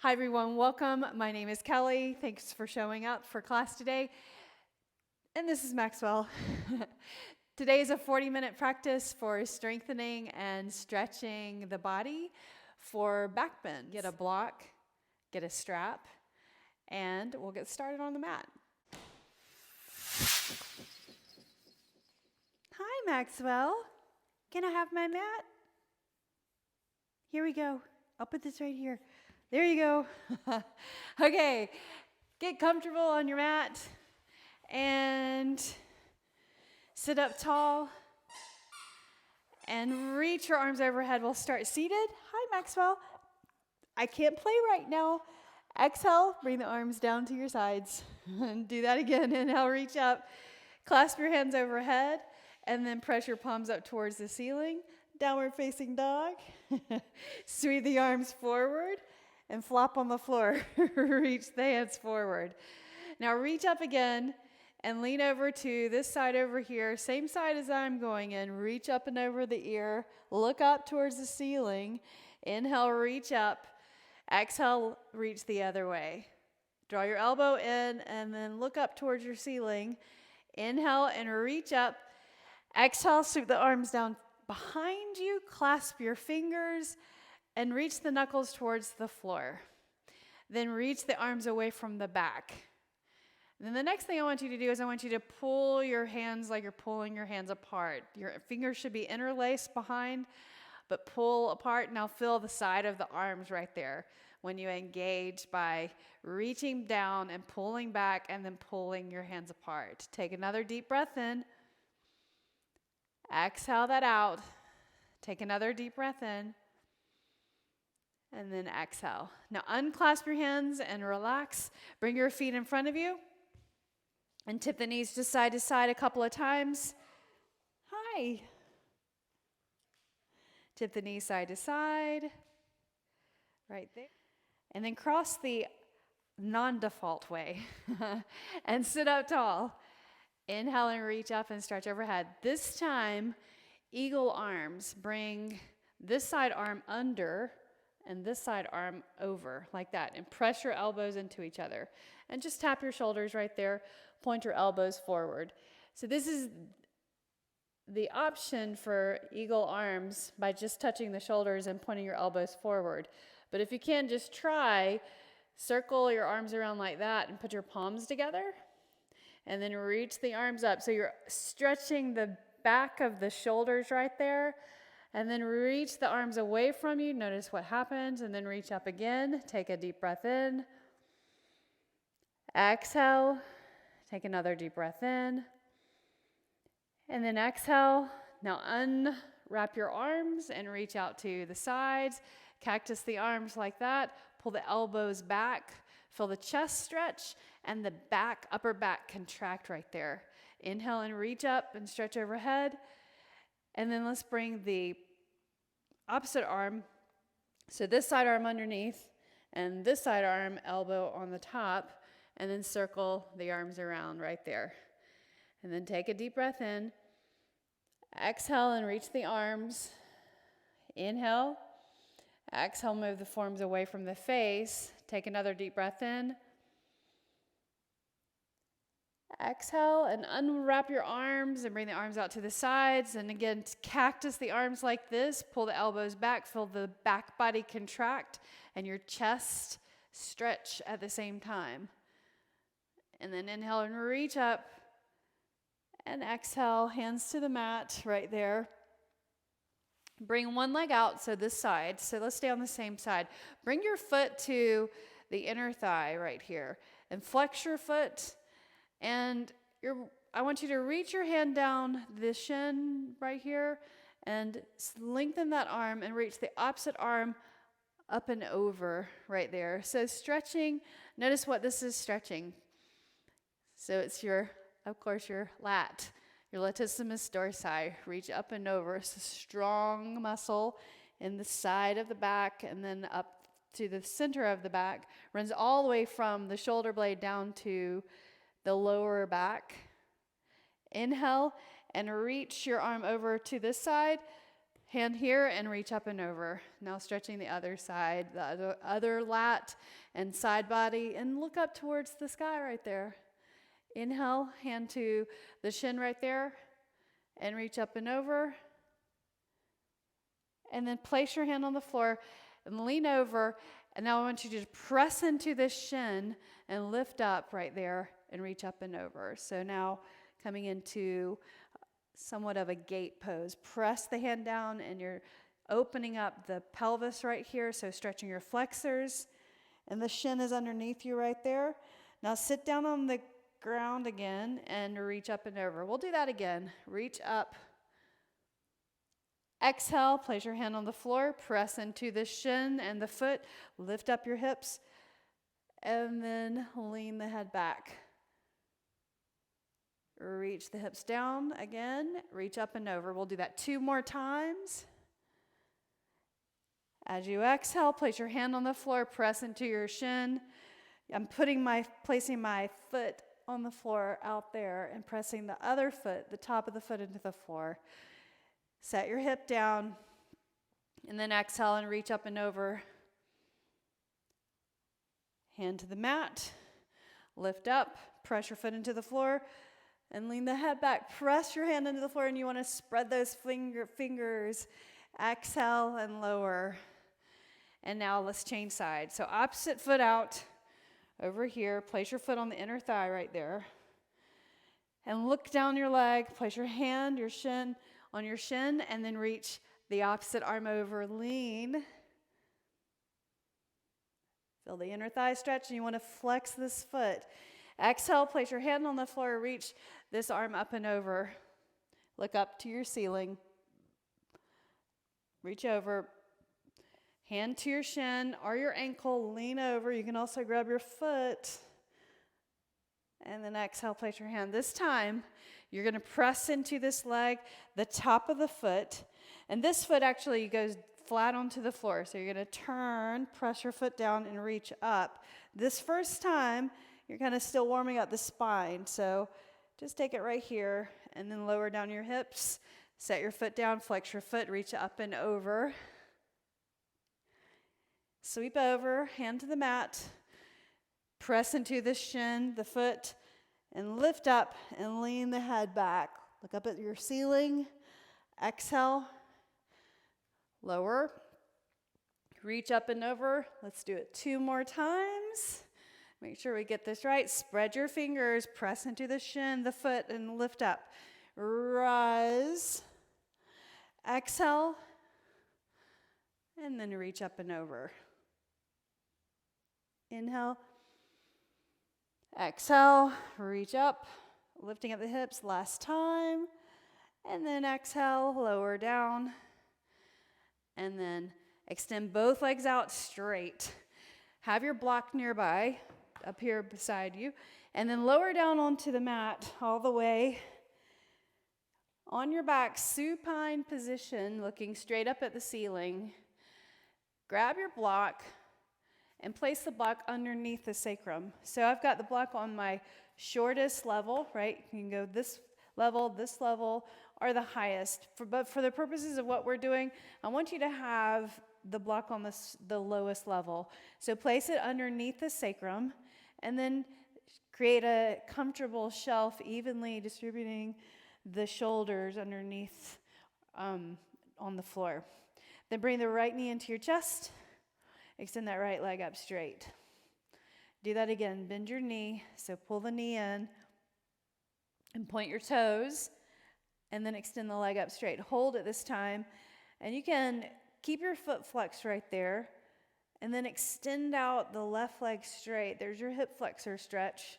Hi everyone, welcome. My name is Kelly. Thanks for showing up for class today. And this is Maxwell. Today is a 40-minute practice for strengthening and stretching the body for backbends. Get a block, get a strap, and we'll get started on the mat. Hi Maxwell. Can I have my mat? Here we go. I'll put this right here. There you go. Okay, get comfortable on your mat and sit up tall and reach your arms overhead. We'll start seated. Hi, Maxwell. I can't play right now. Exhale, bring the arms down to your sides. And do that again. Inhale, reach up. Clasp your hands overhead and then press your palms up towards the ceiling. Downward facing dog. Sweep the arms forward and flop on the floor. Reach the hands forward. Now reach up again and lean over to this side over here. Same side as I'm going in. Reach up and over the ear. Look up towards the ceiling. Inhale, reach up. Exhale, reach the other way. Draw your elbow in and then look up towards your ceiling. Inhale and reach up. Exhale, sweep the arms down behind you. Clasp your fingers and reach the knuckles towards the floor. Then reach the arms away from the back. And then the next thing I want you to do is I want you to pull your hands like you're pulling your hands apart. Your fingers should be interlaced behind, but pull apart. Now feel the side of the arms right there when you engage by reaching down and pulling back and then pulling your hands apart. Take another deep breath in. Exhale that out. Take another deep breath in. And then exhale. Now unclasp your hands and relax. Bring your feet in front of you. And tip the knees just side to side a couple of times. Hi. Tip the knees side to side. Right there. And then cross the non-default way. And sit up tall. Inhale and reach up and stretch overhead. This time, eagle arms. Bring this side arm under and this side arm over, like that. And press your elbows into each other. And just tap your shoulders right there. Point your elbows forward. So this is the option for eagle arms by just touching the shoulders and pointing your elbows forward. But if you can, just try, circle your arms around like that and put your palms together. And then reach the arms up. So you're stretching the back of the shoulders right there. And then reach the arms away from you. Notice what happens. And then reach up again. Take a deep breath in. Exhale. Take another deep breath in. And then exhale. Now unwrap your arms and reach out to the sides. Cactus the arms like that. Pull the elbows back. Feel the chest stretch and the back, upper back contract right there. Inhale and reach up and stretch overhead. And then let's bring the opposite arm. So this side arm underneath and this side arm, elbow on the top. And then circle the arms around right there. And then take a deep breath in. Exhale and reach the arms. Inhale. Exhale, move the forearms away from the face. Take another deep breath in. Exhale and unwrap your arms and bring the arms out to the sides. And again, cactus the arms like this. Pull the elbows back. Feel the back body contract and your chest stretch at the same time. And then inhale and reach up. And exhale, hands to the mat right there. Bring one leg out, so this side. So let's stay on the same side. Bring your foot to the inner thigh right here. And flex your foot. And I want you to reach your hand down the shin right here. And lengthen that arm and reach the opposite arm up and over right there. So stretching, notice what this is stretching. So it's of course, your lat. Your latissimus dorsi, reach up and over. It's a strong muscle in the side of the back and then up to the center of the back. Runs all the way from the shoulder blade down to the lower back. Inhale and reach your arm over to this side. Hand here and reach up and over. Now stretching the other side, the other lat and side body, and look up towards the sky right there. Inhale, hand to the shin right there, and reach up and over. And then place your hand on the floor and lean over. And now I want you to press into this shin and lift up right there and reach up and over. So now coming into somewhat of a gate pose. Press the hand down and you're opening up the pelvis right here, so stretching your flexors. And the shin is underneath you right there. Now sit down on the ground again and reach up and over. We'll do that again. Reach up. Exhale, place your hand on the floor, press into the shin and the foot, lift up your hips, and then lean the head back. Reach the hips down again, reach up and over. We'll do that 2 more times. As you exhale, place your hand on the floor, press into your shin. I'm placing my foot on the floor out there and pressing the other foot, the top of the foot into the floor. Set your hip down and then exhale and reach up and over. Hand to the mat, lift up, press your foot into the floor. And lean the head back. Press your hand into the floor and you want to spread those fingers. Exhale and lower. And now let's change sides. So opposite foot out over here. Place your foot on the inner thigh right there. And look down your leg. Place your hand, your shin on your shin. And then reach the opposite arm over. Lean. Feel the inner thigh stretch and you want to flex this foot. Exhale, place your hand on the floor, reach this arm up and over. Look up to your ceiling. Reach over. Hand to your shin or your ankle, lean over. You can also grab your foot. And then exhale, place your hand. This time, you're going to press into this leg, the top of the foot. And this foot actually goes flat onto the floor. So you're going to turn, press your foot down, and reach up. This first time, you're kind of still warming up the spine, so just take it right here and then lower down your hips. Set your foot down, flex your foot, reach up and over. Sweep over, hand to the mat. Press into the shin, the foot, and lift up and lean the head back. Look up at your ceiling. Exhale, lower. Reach up and over. Let's do it 2 more times. Make sure we get this right. Spread your fingers, press into the shin, the foot, and lift up. Rise. Exhale. And then reach up and over. Inhale. Exhale. Reach up. Lifting up the hips. Last time. And then exhale. Lower down. And then extend both legs out straight. Have your block nearby. Up here beside you, and then lower down onto the mat all the way. On your back, supine position, looking straight up at the ceiling. Grab your block and place the block underneath the sacrum. So I've got the block on my shortest level, right? You can go this level, or the highest. But for the purposes of what we're doing, I want you to have the block on the lowest level. So place it underneath the sacrum. And then create a comfortable shelf, evenly distributing the shoulders underneath on the floor. Then bring the right knee into your chest. Extend that right leg up straight. Do that again. Bend your knee. So pull the knee in and point your toes. And then extend the leg up straight. Hold it this time. And you can keep your foot flexed right there. And then extend out the left leg straight. There's your hip flexor stretch.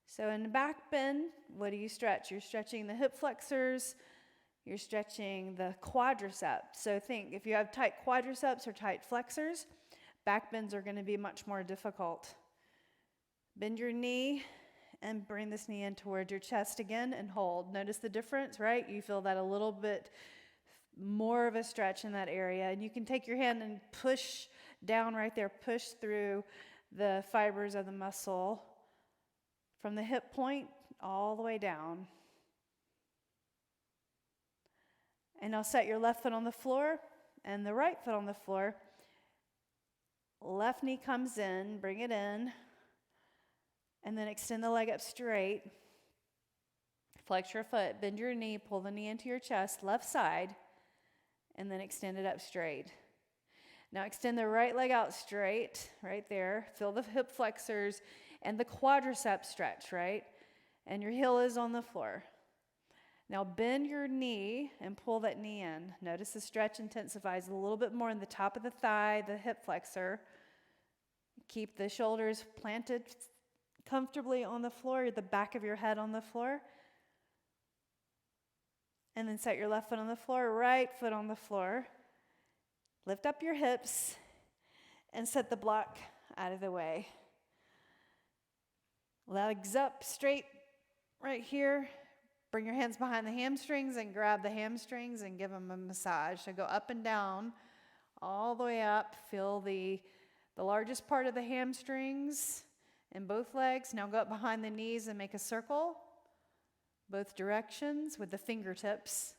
So in the back bend, what do you stretch? You're stretching the hip flexors. You're stretching the quadriceps. So think, if you have tight quadriceps or tight flexors, back bends are going to be much more difficult. Bend your knee and bring this knee in towards your chest again and hold. Notice the difference, right? You feel that a little bit more of a stretch in that area. And you can take your hand and push down right there, push through the fibers of the muscle from the hip point all the way down. And now set your left foot on the floor and the right foot on the floor. Left knee comes in, bring it in, and then extend the leg up straight. Flex your foot, bend your knee, pull the knee into your chest, left side, and then extend it up straight. Now extend the right leg out straight, right there. Feel the hip flexors and the quadricep stretch, right? And your heel is on the floor. Now bend your knee and pull that knee in. Notice the stretch intensifies a little bit more in the top of the thigh, the hip flexor. Keep the shoulders planted comfortably on the floor, the back of your head on the floor. And then set your left foot on the floor, right foot on the floor. Lift up your hips and set the block out of the way. Legs up straight right here. Bring your hands behind the hamstrings and grab the hamstrings and give them a massage. So go up and down, all the way up. Feel the largest part of the hamstrings in both legs. Now go up behind the knees and make a circle, both directions with the fingertips.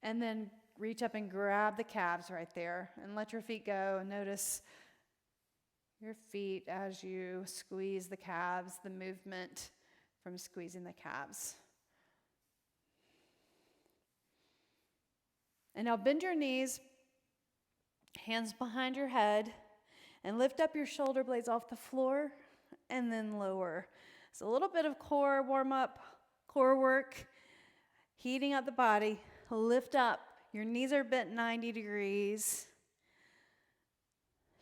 And then reach up and grab the calves right there and let your feet go. Notice your feet as you squeeze the calves, the movement from squeezing the calves. And now bend your knees, hands behind your head, and lift up your shoulder blades off the floor and then lower. So a little bit of core warm up, core work, heating up the body. Lift up. Your knees are bent 90 degrees.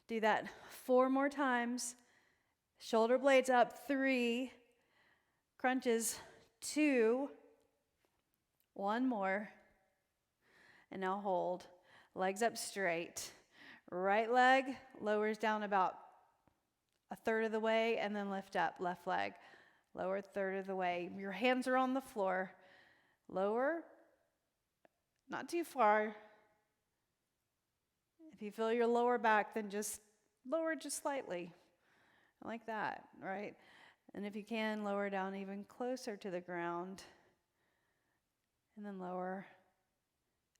Do that 4 more times. Shoulder blades up, 3. Crunches, 2. 1 more. And now hold. Legs up straight. Right leg lowers down about 1/3 of the way and then lift up. Left leg, lower 1/3 of the way. Your hands are on the floor. Lower. Not too far. If you feel your lower back, then just lower just slightly. Like that, right? And if you can, lower down even closer to the ground. And then lower.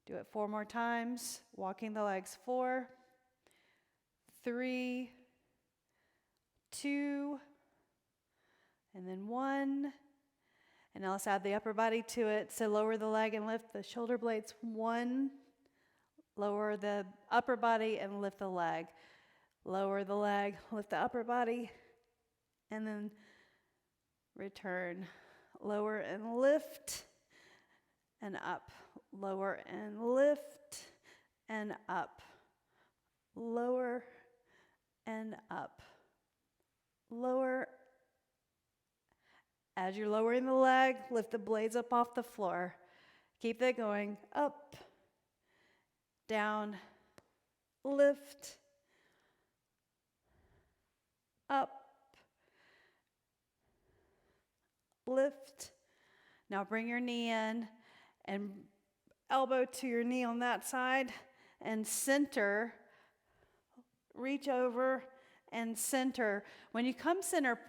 Do it 4 more times. Walking the legs. 4, 3, 2, and then 1. And now let's add the upper body to it. So lower the leg and lift the shoulder blades. 1. Lower the upper body and lift the leg. Lower the leg, lift the upper body, and then return. Lower and lift, and up. Lower and lift, and up. Lower and up. Lower. As you're lowering the leg, lift the blades up off the floor. Keep that going. Up, down, lift, up, lift. Now bring your knee in and elbow to your knee on that side and center. Reach over and center. When you come center,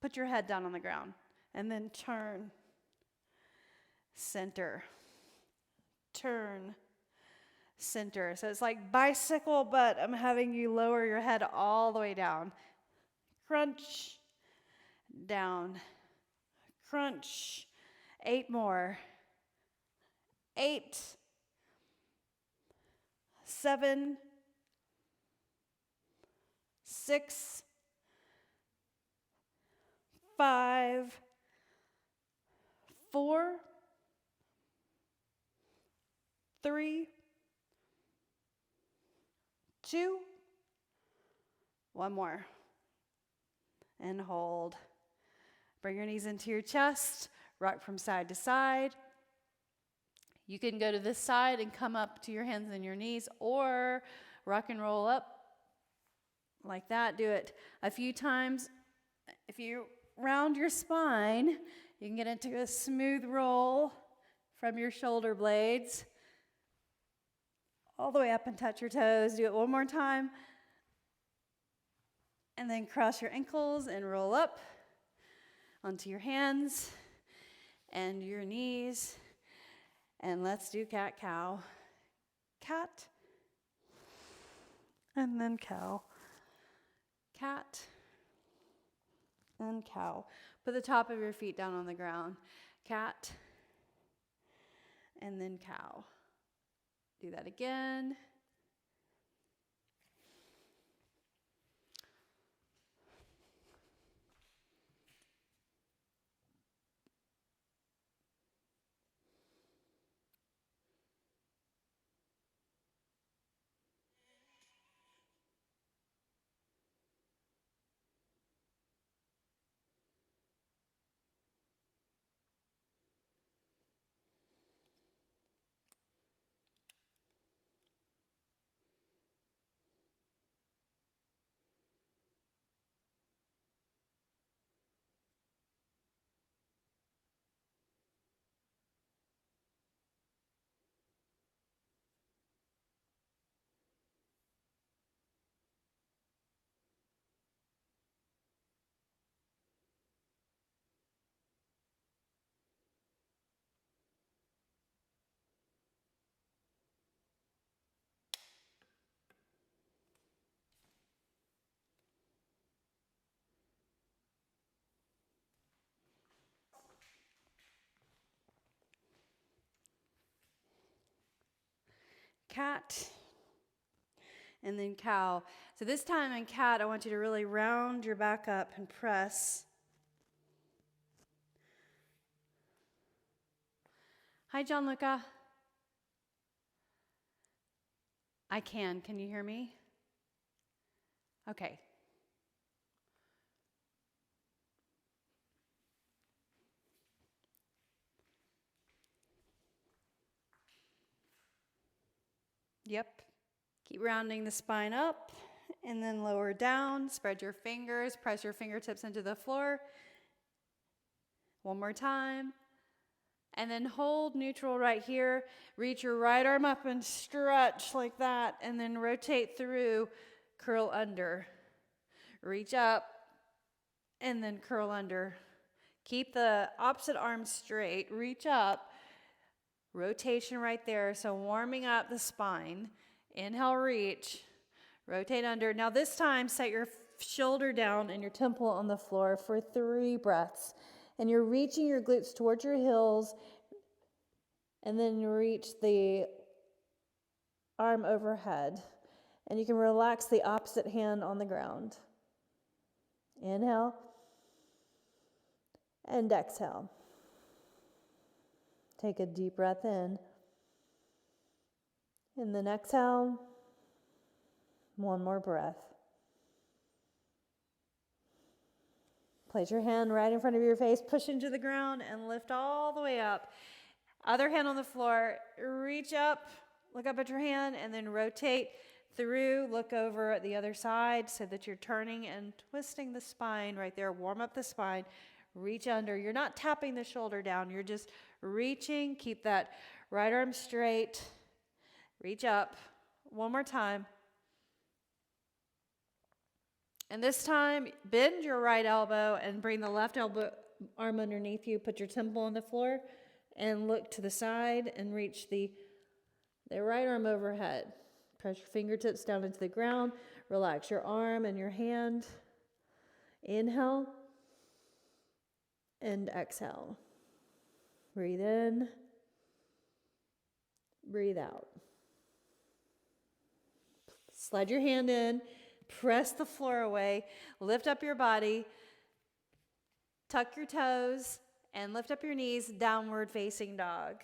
put your head down on the ground and then turn. Center. Turn. Center. So it's like bicycle, but I'm having you lower your head all the way down. Crunch. Down. Crunch. 8 more. 8. 7. 6. 5, 4, 3, 2, 1 more. And hold. Bring your knees into your chest. Rock from side to side. You can go to this side and come up to your hands and your knees, or rock and roll up like that. Do it a few times. If you round your spine, you can get into a smooth roll from your shoulder blades all the way up and touch your toes. Do it 1 more time. And then cross your ankles and roll up onto your hands and your knees. And let's do cat, cow. Cat. And then cow. Cat. And cow. Put the top of your feet down on the ground. Cat. And then cow. Do that again. Cat, and then cow. So this time in cat, I want you to really round your back up and press. Hi, John Luca. I can. Can you hear me? Okay. Yep. Keep rounding the spine up and then lower down. Spread your fingers. Press your fingertips into the floor. One more time. And then hold neutral right here. Reach your right arm up and stretch like that. And then rotate through. Curl under. Reach up and then curl under. Keep the opposite arm straight. Reach up. Rotation right there. So warming up the spine. Inhale, reach. Rotate under. Now this time, set your shoulder down and your temple on the floor for 3 breaths. And you're reaching your glutes towards your heels. And then you reach the arm overhead. And you can relax the opposite hand on the ground. Inhale. And exhale. Take a deep breath in. And then exhale. One more breath. Place your hand right in front of your face, push into the ground, and lift all the way up. Other hand on the floor, reach up, look up at your hand, and then rotate through, look over at the other side so that you're turning and twisting the spine right there. Warm up the spine, reach under. You're not tapping the shoulder down, you're just reaching. Keep that right arm straight. Reach up. One more time. And this time, bend your right elbow and bring the left elbow arm underneath you. Put your temple on the floor and look to the side and reach the right arm overhead. Press your fingertips down into the ground. Relax your arm and your hand. Inhale and exhale. Breathe in. Breathe out. Slide your hand in. Press the floor away. Lift up your body. Tuck your toes and lift up your knees. Downward facing dog.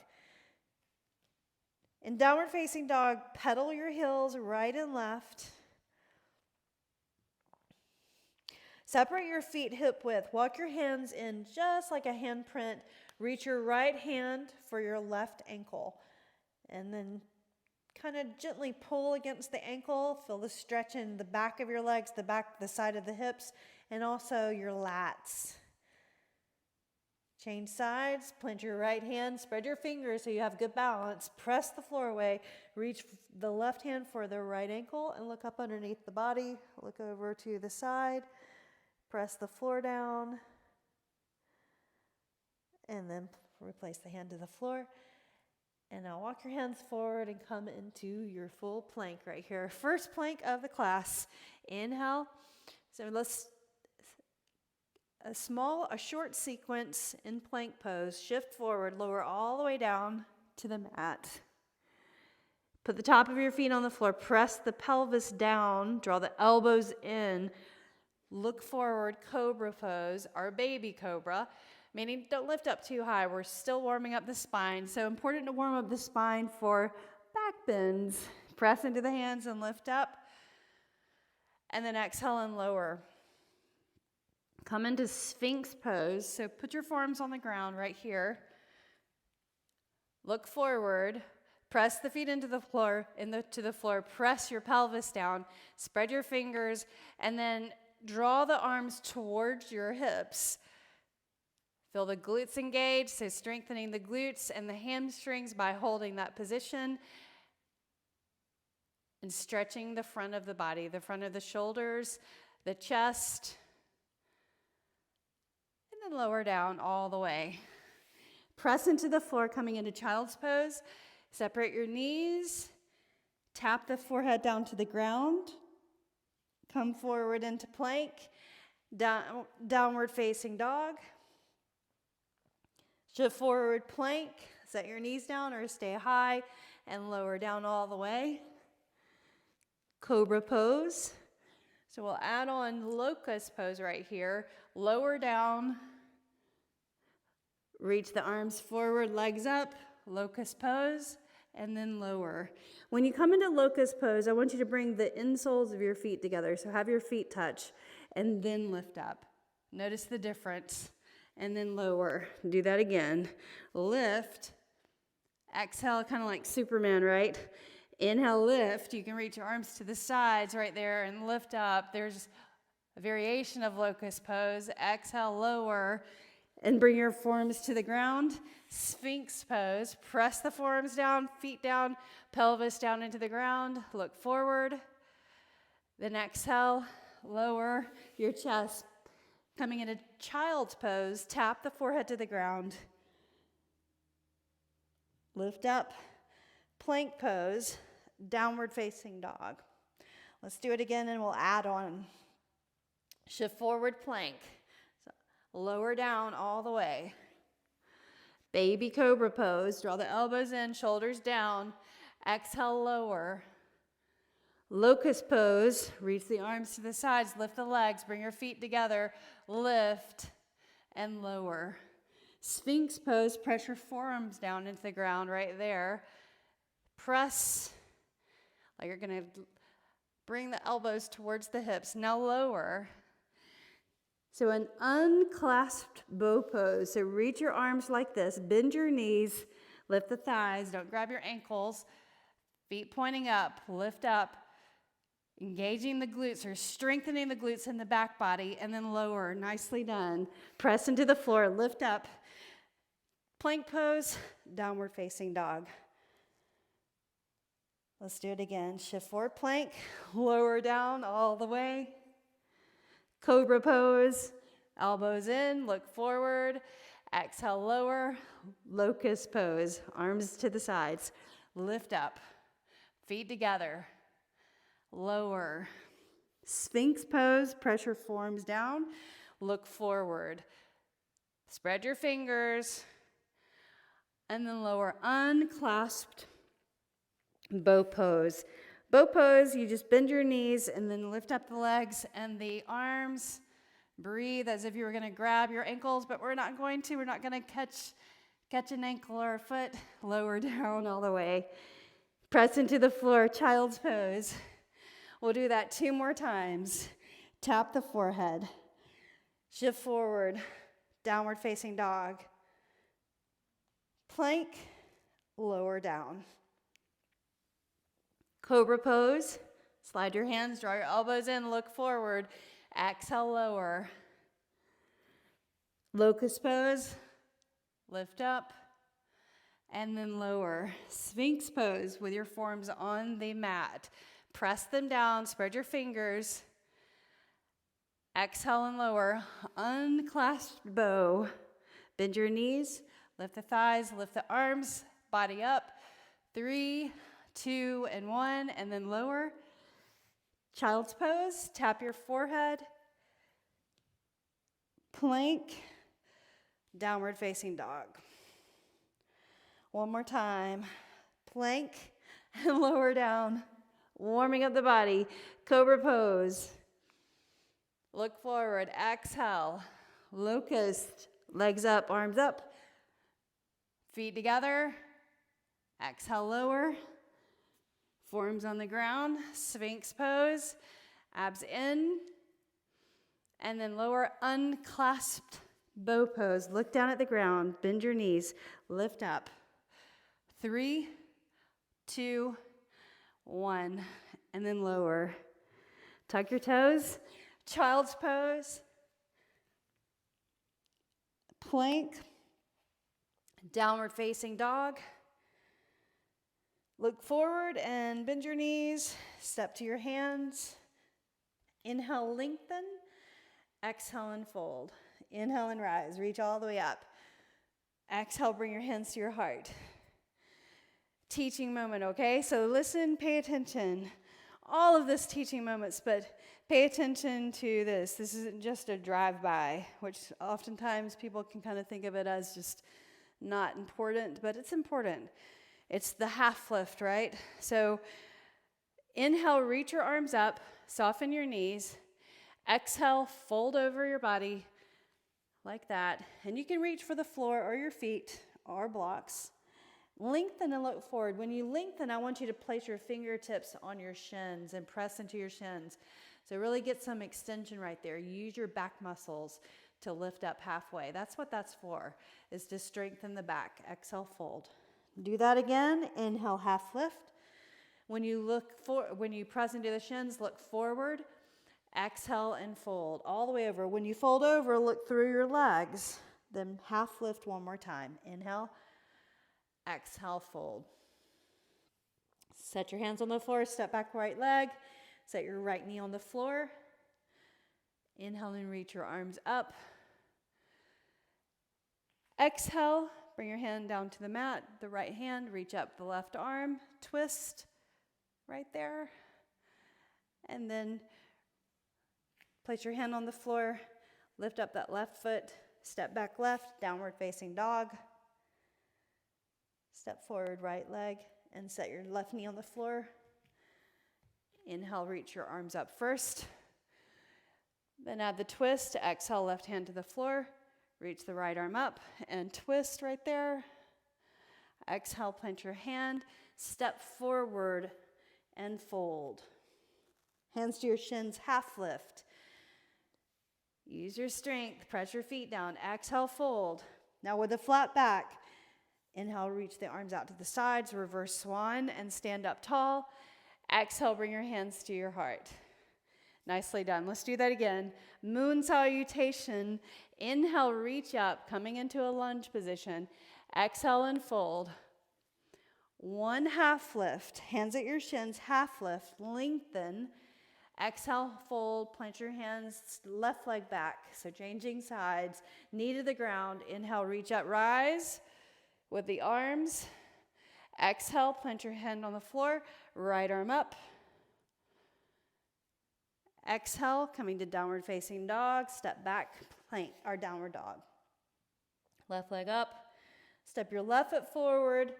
In downward facing dog, pedal your heels right and left. Separate your feet hip width. Walk your hands in just like a handprint. Reach your right hand for your left ankle. And then kind of gently pull against the ankle. Feel the stretch in the back of your legs, the side of the hips, and also your lats. Change sides, plant your right hand, spread your fingers so you have good balance. Press the floor away. Reach the left hand for the right ankle and look up underneath the body. Look over to the side. Press the floor down. And then replace the hand to the floor. And now walk your hands forward and come into your full plank right here. First plank of the class. Inhale. So let's, a short sequence in plank pose. Shift forward, lower all the way down to the mat. Put the top of your feet on the floor. Press the pelvis down. Draw the elbows in. Look forward, cobra pose, our baby cobra. Meaning don't lift up too high. We're still warming up the spine. So important to warm up the spine for back bends. Press into the hands and lift up. And then exhale and lower. Come into Sphinx pose. So put your forearms on the ground right here. Look forward. Press the feet into the floor, to the floor. Press your pelvis down. Spread your fingers. And then draw the arms towards your hips. Feel the glutes engaged, so strengthening the glutes and the hamstrings by holding that position and stretching the front of the body, the front of the shoulders, the chest, and then lower down all the way. Press into the floor, coming into child's pose. Separate your knees, tap the forehead down to the ground, come forward into plank, downward facing dog. Shift forward plank, set your knees down or stay high and lower down all the way. Cobra pose. So we'll add on locust pose right here. Lower down, reach the arms forward, legs up, locust pose, and then lower. When you come into locust pose, I want you to bring the insoles of your feet together. So have your feet touch and then lift up. Notice the difference. And then lower. Do that again. Lift. Exhale, kind of like Superman, right? Inhale, lift. You can reach your arms to the sides right there and lift up. There's a variation of locust pose. Exhale, lower. And bring your forearms to the ground. Sphinx pose. Press the forearms down, feet down, pelvis down into the ground. Look forward. Then exhale, lower your chest. Coming into child's pose, tap the forehead to the ground. Lift up, plank pose, downward facing dog. Let's do it again and we'll add on. Shift forward plank. So lower down all the way. Baby cobra pose, draw the elbows in, shoulders down. Exhale, lower. Locust pose, reach the arms to the sides, lift the legs, bring your feet together, lift and lower. Sphinx pose, press your forearms down into the ground right there. Press, like you're gonna bring the elbows towards the hips. Now lower. So an unclasped bow pose. So reach your arms like this, bend your knees, lift the thighs, don't grab your ankles, feet pointing up, lift up. Engaging the glutes or strengthening the glutes in the back body and then lower. Nicely done. Press into the floor, lift up. Plank pose, downward facing dog. Let's do it again. Shift forward plank, lower down all the way. Cobra pose, elbows in, look forward. Exhale, lower. Locust pose, arms to the sides. Lift up, feet together. Lower. Sphinx pose, press your forearms down, look forward. Spread your fingers, and then lower, unclasped bow pose. Bow pose, you just bend your knees and then lift up the legs and the arms. Breathe as if you were going to grab your ankles, but we're not going to. We're not going to catch an ankle or a foot. Lower down all the way. Press into the floor, child's pose. We'll do that 2 more times. Tap the forehead. Shift forward. Downward facing dog. Plank. Lower down. Cobra pose. Slide your hands, draw your elbows in, look forward. Exhale, lower. Locust pose. Lift up. And then lower. Sphinx pose with your forearms on the mat. Press them down, spread your fingers. Exhale and lower. Unclasped bow. Bend your knees, lift the thighs, lift the arms, body up. 3, 2, and 1, and then lower. Child's pose, tap your forehead. Plank, downward facing dog. One more time. Plank and lower down. Warming up the body. Cobra pose. Look forward. Exhale. Locust. Legs up, arms up. Feet together. Exhale, lower. Forearms on the ground. Sphinx pose. Abs in. And then lower, unclasped bow pose. Look down at the ground. Bend your knees. Lift up. 3, 2, 1. And then lower. Tuck your toes. Child's pose. Plank. Downward facing dog. Look forward and bend your knees. Step to your hands. Inhale, lengthen. Exhale and fold. Inhale and rise. Reach all the way up. Exhale, bring your hands to your heart. Teaching moment, okay? So listen, pay attention. All of this teaching moments, but pay attention to this. This isn't just a drive-by, which oftentimes people can kind of think of it as just not important, but it's important. It's the half lift, right? So inhale, reach your arms up, soften your knees. Exhale, fold over your body like that. And you can reach for the floor or your feet or blocks. Lengthen and look forward. When you lengthen, I want you to place your fingertips on your shins and press into your shins. So really get some extension right there. Use your back muscles to lift up halfway. That's what that's for, is to strengthen the back. Exhale, fold. Do that again. Inhale, half lift. When you press into the shins, look forward. Exhale and fold all the way over. When you fold over, look through your legs. Then half lift one more time. Inhale, exhale, fold. Set your hands on the floor. Step back right leg. Set your right knee on the floor. Inhale and reach your arms up. Exhale, bring your hand down to the mat. The right hand, reach up the left arm. Twist right there. And then place your hand on the floor, lift up that left foot, step back left, downward facing dog. Step forward, right leg, and set your left knee on the floor. Inhale, reach your arms up first. Then add the twist. Exhale, left hand to the floor. Reach the right arm up and twist right there. Exhale, plant your hand. Step forward and fold. Hands to your shins, half lift. Use your strength, press your feet down. Exhale, fold. Now with a flat back, inhale, reach the arms out to the sides, reverse swan, and stand up tall. Exhale, bring your hands to your heart. Nicely done. Let's do that again. Moon salutation. Inhale, reach up, coming into a lunge position. Exhale and fold. One half lift. Hands at your shins, half lift. Lengthen. Exhale, fold, plant your hands, left leg back. So changing sides, knee to the ground. Inhale, reach up, rise with the arms. Exhale, plant your hand on the floor, right arm up. Exhale, coming to downward facing dog. Step back, plank, or downward dog. Left leg up. Step your left foot forward,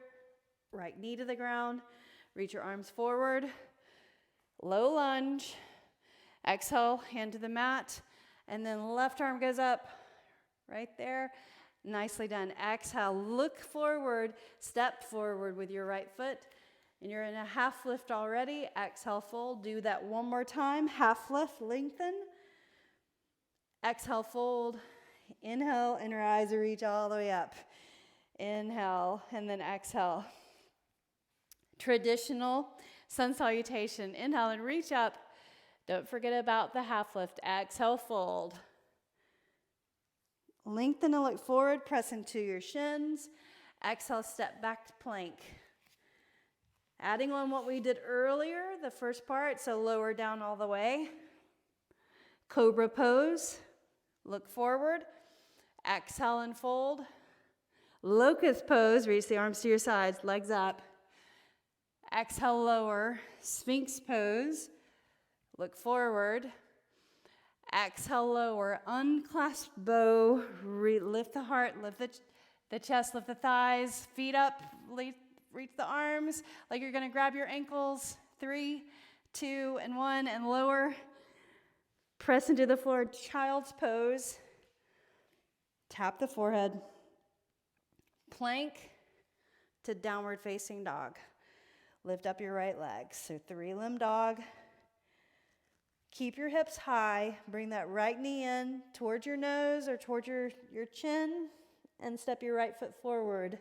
right knee to the ground. Reach your arms forward. Low lunge. Exhale, hand to the mat. And then left arm goes up right there. Nicely done. Exhale, look forward, step forward with your right foot. And you're in a half lift already. Exhale, fold. Do that one more time. Half lift, lengthen. Exhale, fold. Inhale and rise or reach all the way up. Inhale and then exhale. Traditional sun salutation. Inhale and reach up. Don't forget about the half lift. Exhale, fold. Lengthen and look forward. Press into your shins. Exhale, step back to plank. Adding on what we did earlier, the first part, so lower down all the way. Cobra pose. Look forward. Exhale and fold. Locust pose. Reach the arms to your sides. Legs up. Exhale, lower. Sphinx pose. Look forward. Exhale, lower. Unclasp bow. Lift the heart, lift the chest, lift the thighs. Feet up, reach the arms like you're going to grab your ankles. 3, 2, and 1, and lower. Press into the floor, child's pose. Tap the forehead. Plank to downward facing dog. Lift up your right leg. So 3-limb dog. Keep your hips high. Bring that right knee in towards your nose or towards your chin, and step your right foot forward.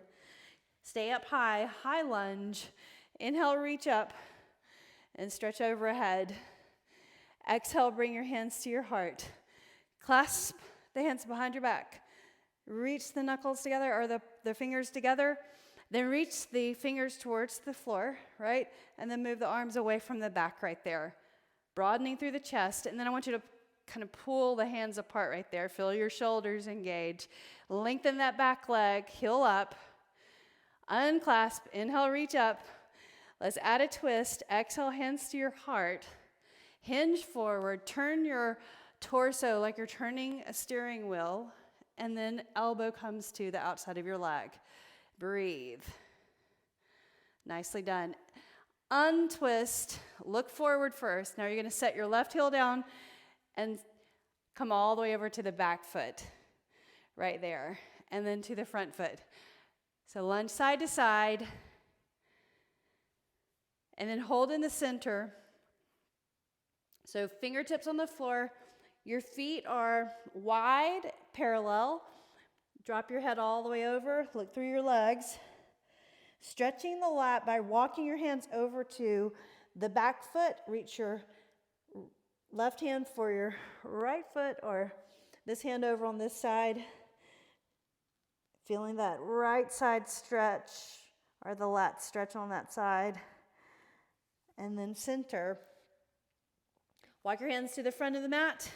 Stay up high, high lunge. Inhale, reach up and stretch overhead. Exhale, bring your hands to your heart. Clasp the hands behind your back. Reach the knuckles together, or the fingers together. Then reach the fingers towards the floor, right? And then move the arms away from the back right there. Broadening through the chest. And then I want you to kind of pull the hands apart right there. Feel your shoulders engage. Lengthen that back leg. Heel up. Unclasp. Inhale, reach up. Let's add a twist. Exhale, hands to your heart. Hinge forward. Turn your torso like you're turning a steering wheel. And then elbow comes to the outside of your leg. Breathe. Nicely done. Untwist. Look forward first. Now you're going to set your left heel down and come all the way over to the back foot. Right there. And then to the front foot. So lunge side to side. And then hold in the center. So fingertips on the floor. Your feet are wide, parallel. Drop your head all the way over. Look through your legs. Stretching the lat by walking your hands over to the back foot. Reach your left hand for your right foot, or this hand over on this side. Feeling that right side stretch, or the lat stretch on that side. And then center. Walk your hands to the front of the mat.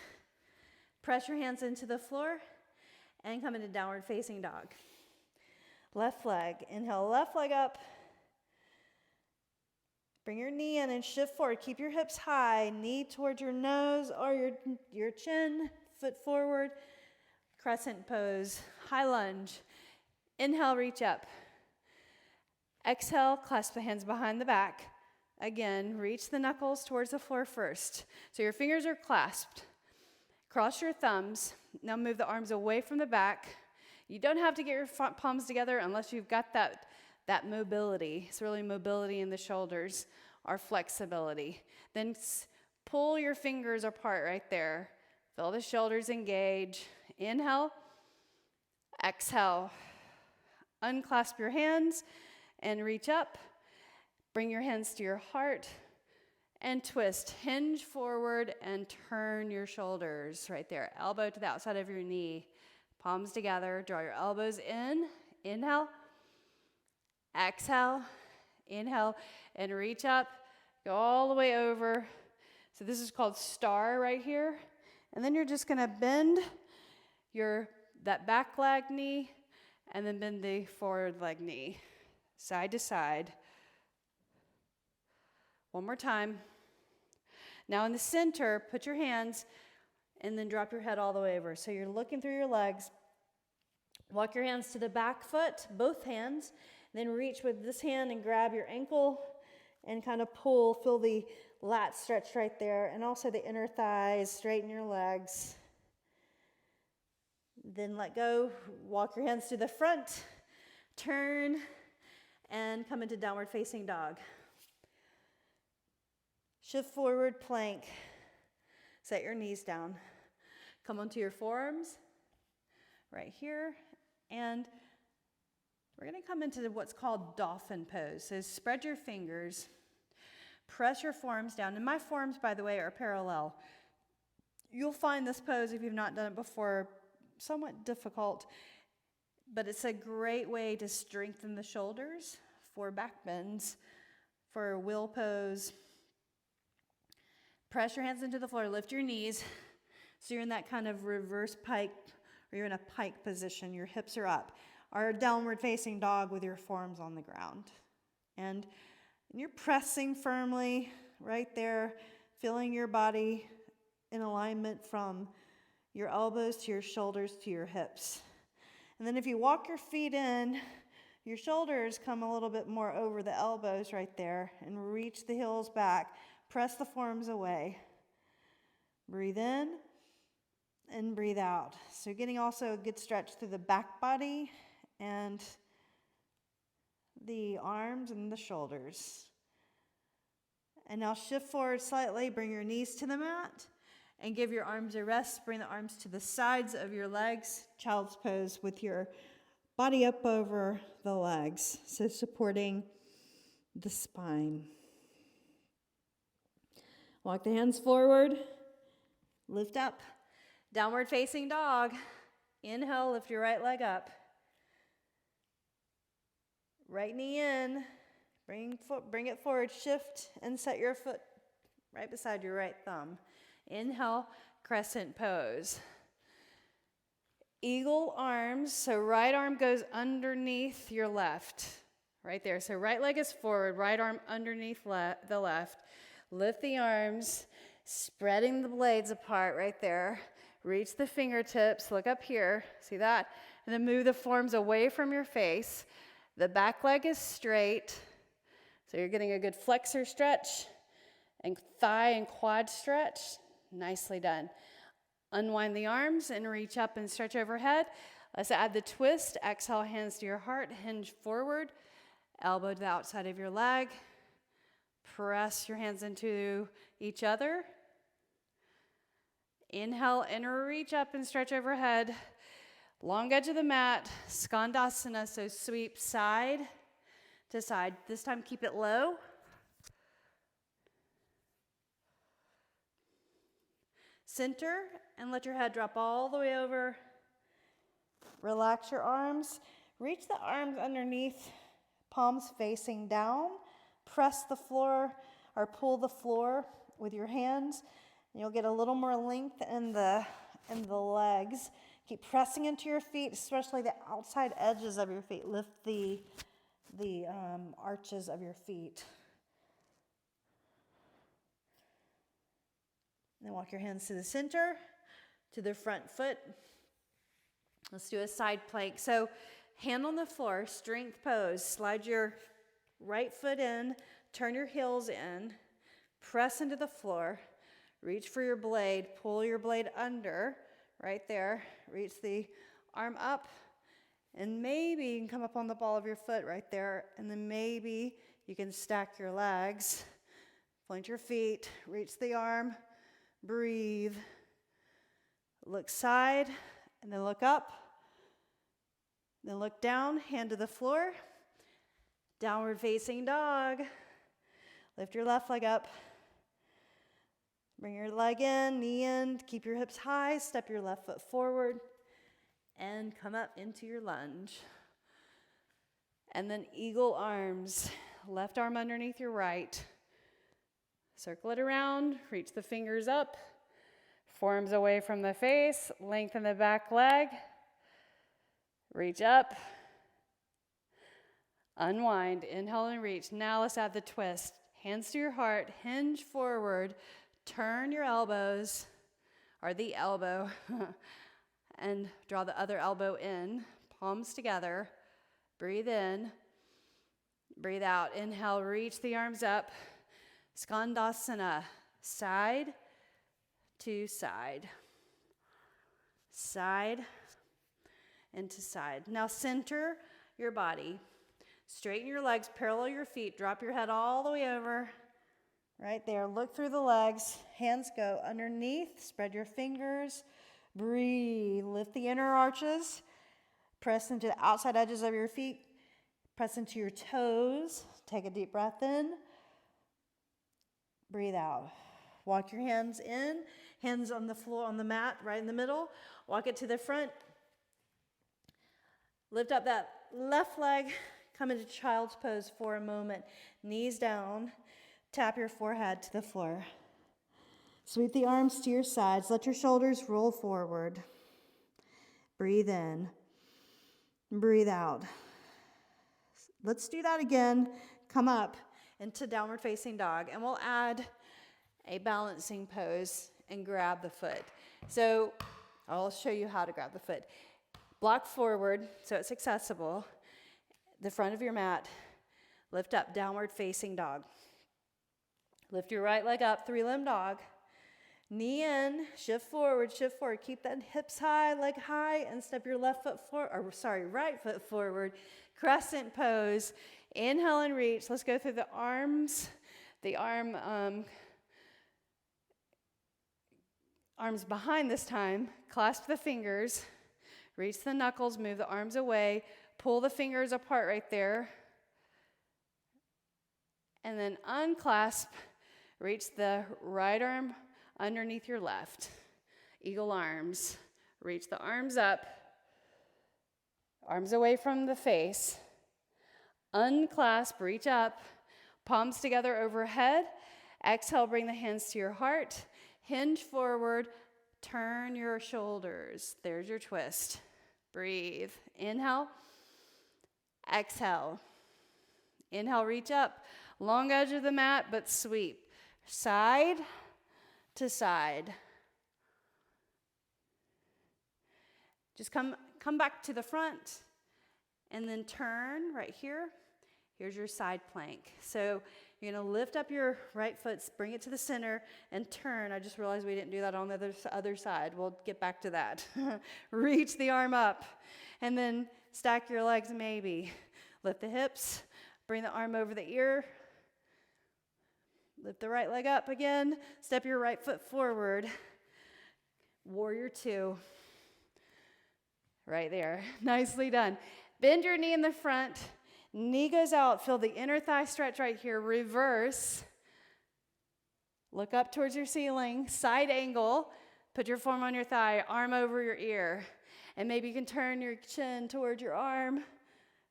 Press your hands into the floor and come into downward facing dog. Left leg. Inhale, left leg up. Bring your knee in and shift forward. Keep your hips high. Knee towards your nose or your chin. Foot forward. Crescent pose. High lunge. Inhale, reach up. Exhale, clasp the hands behind the back. Again, reach the knuckles towards the floor first. So your fingers are clasped. Cross your thumbs. Now move the arms away from the back. You don't have to get your palms together unless you've got that mobility. It's really mobility in the shoulders or flexibility. Then pull your fingers apart right there. Feel the shoulders engage. Inhale. Exhale. Unclasp your hands and reach up. Bring your hands to your heart and twist. Hinge forward and turn your shoulders right there. Elbow to the outside of your knee. Palms together. Draw your elbows in. Inhale. Exhale. Inhale and reach up. Go all the way over. So this is called star right here. And then you're just going to bend that back leg knee and then bend the forward leg knee. Side to side. One more time. Now in the center, put your hands and then drop your head all the way over. So you're looking through your legs. Walk your hands to the back foot, both hands. Then reach with this hand and grab your ankle and kind of pull. Feel the lat stretch right there. And also the inner thighs. Straighten your legs. Then let go. Walk your hands to the front. Turn and come into downward facing dog. Shift forward, plank. Set your knees down. Come onto your forearms, right here. And we're going to come into what's called dolphin pose. So spread your fingers. Press your forearms down. And my forearms, by the way, are parallel. You'll find this pose, if you've not done it before, somewhat difficult. But it's a great way to strengthen the shoulders for back bends, for a wheel pose. Press your hands into the floor. Lift your knees. So you're in that kind of reverse pike, or you're in a pike position. Your hips are up. Or a downward facing dog with your forearms on the ground. And And you're pressing firmly right there, feeling your body in alignment from your elbows to your shoulders to your hips. And then if you walk your feet in, your shoulders come a little bit more over the elbows right there and reach the heels back. Press the forearms away. Breathe in and breathe out. So getting also a good stretch through the back body and the arms and the shoulders. And now shift forward slightly, bring your knees to the mat and give your arms a rest. Bring the arms to the sides of your legs, child's pose with your body up over the legs, so supporting the spine. Walk the hands forward, lift up, downward facing dog. Inhale, lift your right leg up. Right knee in, bring it forward, shift and set your foot right beside your right thumb. Inhale, crescent pose. Eagle arms, so right arm goes underneath your left, right there. So right leg is forward, right arm underneath the left. Lift the arms, spreading the blades apart right there. Reach the fingertips, look up here, see that? And then move the forearms away from your face. The back leg is straight, so you're getting a good flexor stretch and thigh and quad stretch. Nicely done. Unwind the arms and reach up and stretch overhead. Let's add the twist. Exhale, hands to your heart, hinge forward, elbow to the outside of your leg. Press your hands into each other. Inhale, inner reach up and stretch overhead. Long edge of the mat, Skandasana, so sweep side to side. This time keep it low. Center and let your head drop all the way over. Relax your arms. Reach the arms underneath, palms facing down. Press the floor or pull the floor with your hands. And you'll get a little more length in the legs. Keep pressing into your feet, especially the outside edges of your feet. Lift the arches of your feet. Then walk your hands to the center, to the front foot. Let's do a side plank. So hand on the floor, strength pose. Slide your right foot in, turn your heels in, press into the floor, reach for your blade, pull your blade under, right there. Reach the arm up, and maybe you can come up on the ball of your foot right there, and then maybe you can stack your legs, point your feet, reach the arm, breathe, look side, and then look up, then look down, hand to the floor, downward facing dog. Lift your left leg up, bring your leg in, knee in, keep your hips high, step your left foot forward, and come up into your lunge. And then eagle arms, left arm underneath your right. Circle it around, reach the fingers up, forearms away from the face, lengthen the back leg, reach up, unwind, inhale and reach. Now let's add the twist. Hands to your heart, hinge forward, turn your elbows, or the elbow, and draw the other elbow in, palms together. Breathe in, breathe out. Inhale, reach the arms up. Skandasana, side to side, side and to side. Now center your body. Straighten your legs, parallel your feet, drop your head all the way over. Right there, look through the legs, hands go underneath, spread your fingers, breathe, lift the inner arches, press into the outside edges of your feet, press into your toes, take a deep breath in. Breathe out. Walk your hands in, hands on the floor, on the mat, right in the middle. Walk it to the front. Lift up that left leg. Come into child's pose for a moment. Knees down. Tap your forehead to the floor. Sweep the arms to your sides. Let your shoulders roll forward. Breathe in. Breathe out. Let's do that again. Come up. into downward facing dog. And we'll add a balancing pose and grab the foot. So I'll show you how to grab the foot. Block forward so it's accessible. The front of your mat. Lift up, downward facing dog. Lift your right leg up, three-limb dog. Knee in, shift forward, shift forward. Keep that hips high, leg high, and step your right foot forward. Crescent pose. Inhale and reach. Let's go through the arms. The arms behind this time. Clasp the fingers. Reach the knuckles, move the arms away. Pull the fingers apart right there. And then unclasp. Reach the right arm underneath your left. Eagle arms. Reach the arms up. Arms away from the face. Unclasp, reach up. Palms together overhead. Exhale, bring the hands to your heart. Hinge forward. Turn your shoulders. There's your twist. Breathe. Inhale. Exhale. Inhale, reach up. Long edge of the mat, but sweep. Side to side. Just come back to the front and then turn right here. Here's your side plank. So you're going to lift up your right foot, bring it to the center, and turn. I just realized we didn't do that on the other side. We'll get back to that. Reach the arm up, and then stack your legs maybe. Lift the hips, bring the arm over the ear. Lift the right leg up again. Step your right foot forward. Warrior two. Right there. Nicely done. Bend your knee in the front. Knee goes out. Feel the inner thigh stretch right here. Reverse. Look up towards your ceiling. Side angle. Put your form on your thigh. Arm over your ear. And maybe you can turn your chin toward your arm.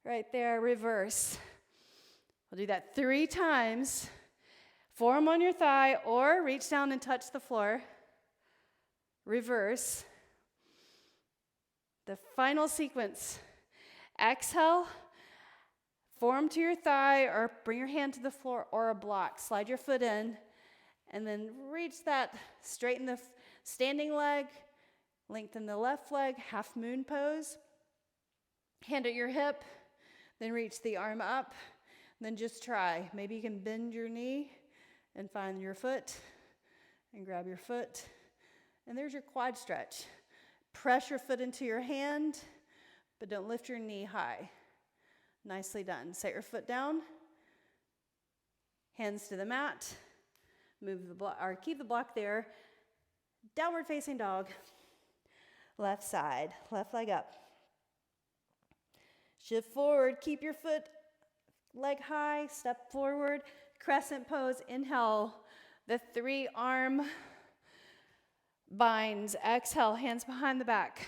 Right there. Reverse. We'll do that 3 times. Forearm on your thigh or reach down and touch the floor. Reverse. The final sequence. Exhale. Forearm to your thigh or bring your hand to the floor or a block. Slide your foot in and then reach that. Straighten the standing leg. Lengthen the left leg. Half moon pose. Hand at your hip. Then reach the arm up. Then just try. Maybe you can bend your knee and find your foot and grab your foot. And there's your quad stretch. Press your foot into your hand, but don't lift your knee high. Nicely done. Set your foot down. Hands to the mat. Move the block, or keep the block there. Downward facing dog. Left side, left leg up. Shift forward, keep your foot, leg high, step forward. Crescent pose, inhale, the 3-arm binds. Exhale, hands behind the back.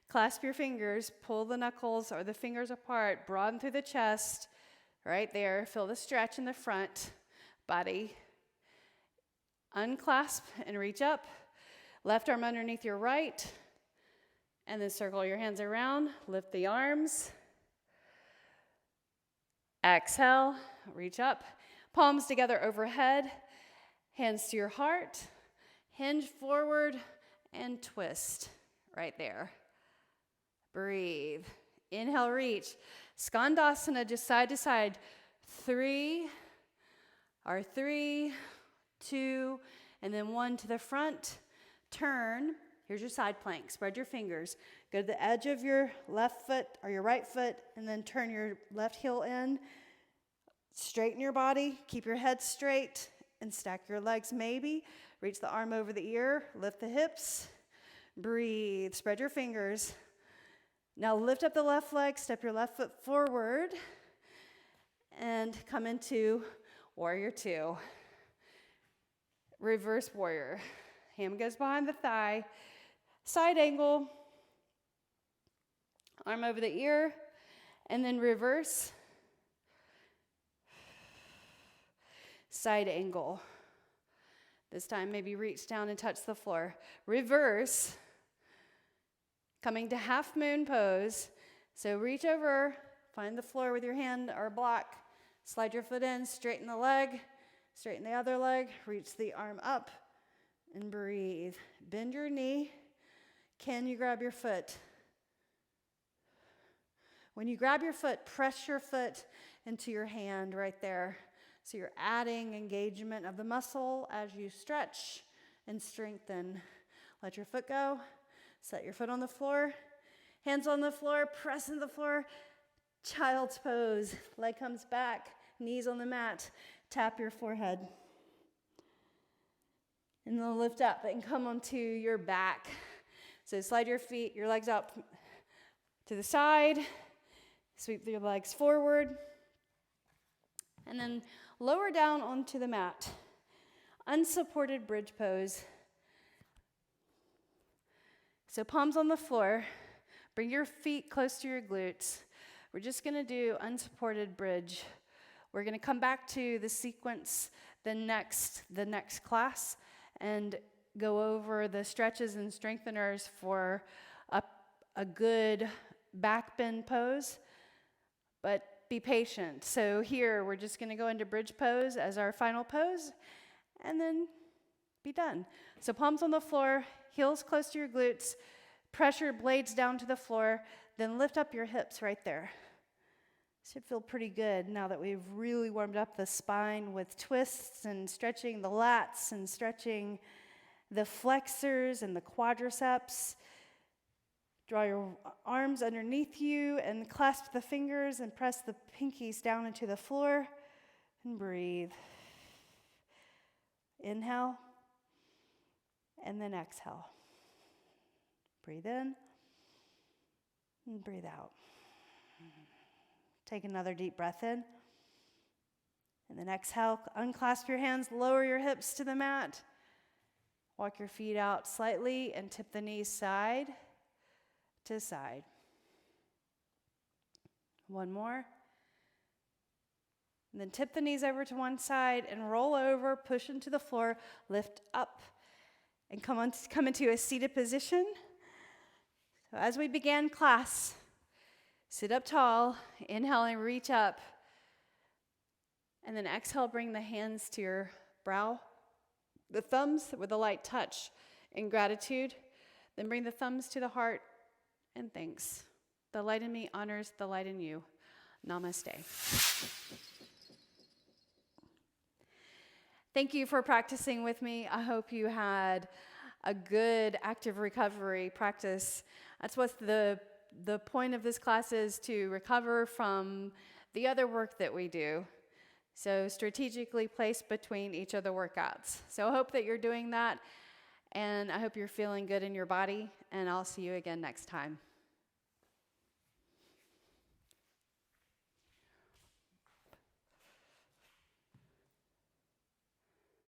Clasp your fingers, pull the knuckles or the fingers apart, broaden through the chest. Right there, feel the stretch in the front body. Unclasp and reach up. Left arm underneath your right. And then circle your hands around, lift the arms. Exhale, reach up. Palms together overhead, hands to your heart, hinge forward and twist right there. Breathe. Inhale, reach. Skandasana, just side to side. 3, 2, and then 1 to the front. Turn. Here's your side plank. Spread your fingers. Go to the edge of your left foot or your right foot, and then turn your left heel in. Straighten your body, keep your head straight, and stack your legs maybe. Reach the arm over the ear, lift the hips. Breathe, spread your fingers. Now lift up the left leg, step your left foot forward, and come into warrior two. Reverse warrior. Hand goes behind the thigh. Side angle. Arm over the ear, and then reverse. Side angle. This time maybe reach down and touch the floor. Reverse. Coming to half moon pose. So reach over, find the floor with your hand or block. Slide your foot in, straighten the leg, straighten the other leg, reach the arm up, and breathe. Bend your knee. Can you grab your foot? When you grab your foot, press your foot into your hand right there. So you're adding engagement of the muscle as you stretch and strengthen. Let your foot go. Set your foot on the floor. Hands on the floor, press into the floor. Child's pose. Leg comes back, knees on the mat. Tap your forehead. And then lift up and come onto your back. So slide your feet, your legs up to the side. Sweep your legs forward. And then lower down onto the mat. Unsupported bridge pose. So palms on the floor. Bring your feet close to your glutes. We're just going to do unsupported bridge. We're going to come back to the sequence the next class and go over the stretches and strengtheners for a good back bend pose. But be patient. So here, we're just going to go into bridge pose as our final pose, and then be done. So palms on the floor, heels close to your glutes, pressure blades down to the floor, then lift up your hips right there. Should feel pretty good now that we've really warmed up the spine with twists and stretching the lats and stretching the flexors and the quadriceps. Draw your arms underneath you and clasp the fingers and press the pinkies down into the floor and breathe. Inhale and then exhale. Breathe in and breathe out. Take another deep breath in. And then exhale, unclasp your hands, lower your hips to the mat. Walk your feet out slightly and tip the knees side to side. One more. And then tip the knees over to one side and roll over, push into the floor, lift up, and come into a seated position. So as we began class, sit up tall, inhale and reach up, and then exhale, bring the hands to your brow, the thumbs with a light touch in gratitude, then bring the thumbs to the heart and thanks. The light in me honors the light in you. Namaste. Thank you for practicing with me. I hope you had a good active recovery practice. That's what the point of this class is, to recover from the other work that we do. So strategically placed between each of the workouts. So I hope that you're doing that, and I hope you're feeling good in your body, and I'll see you again next time.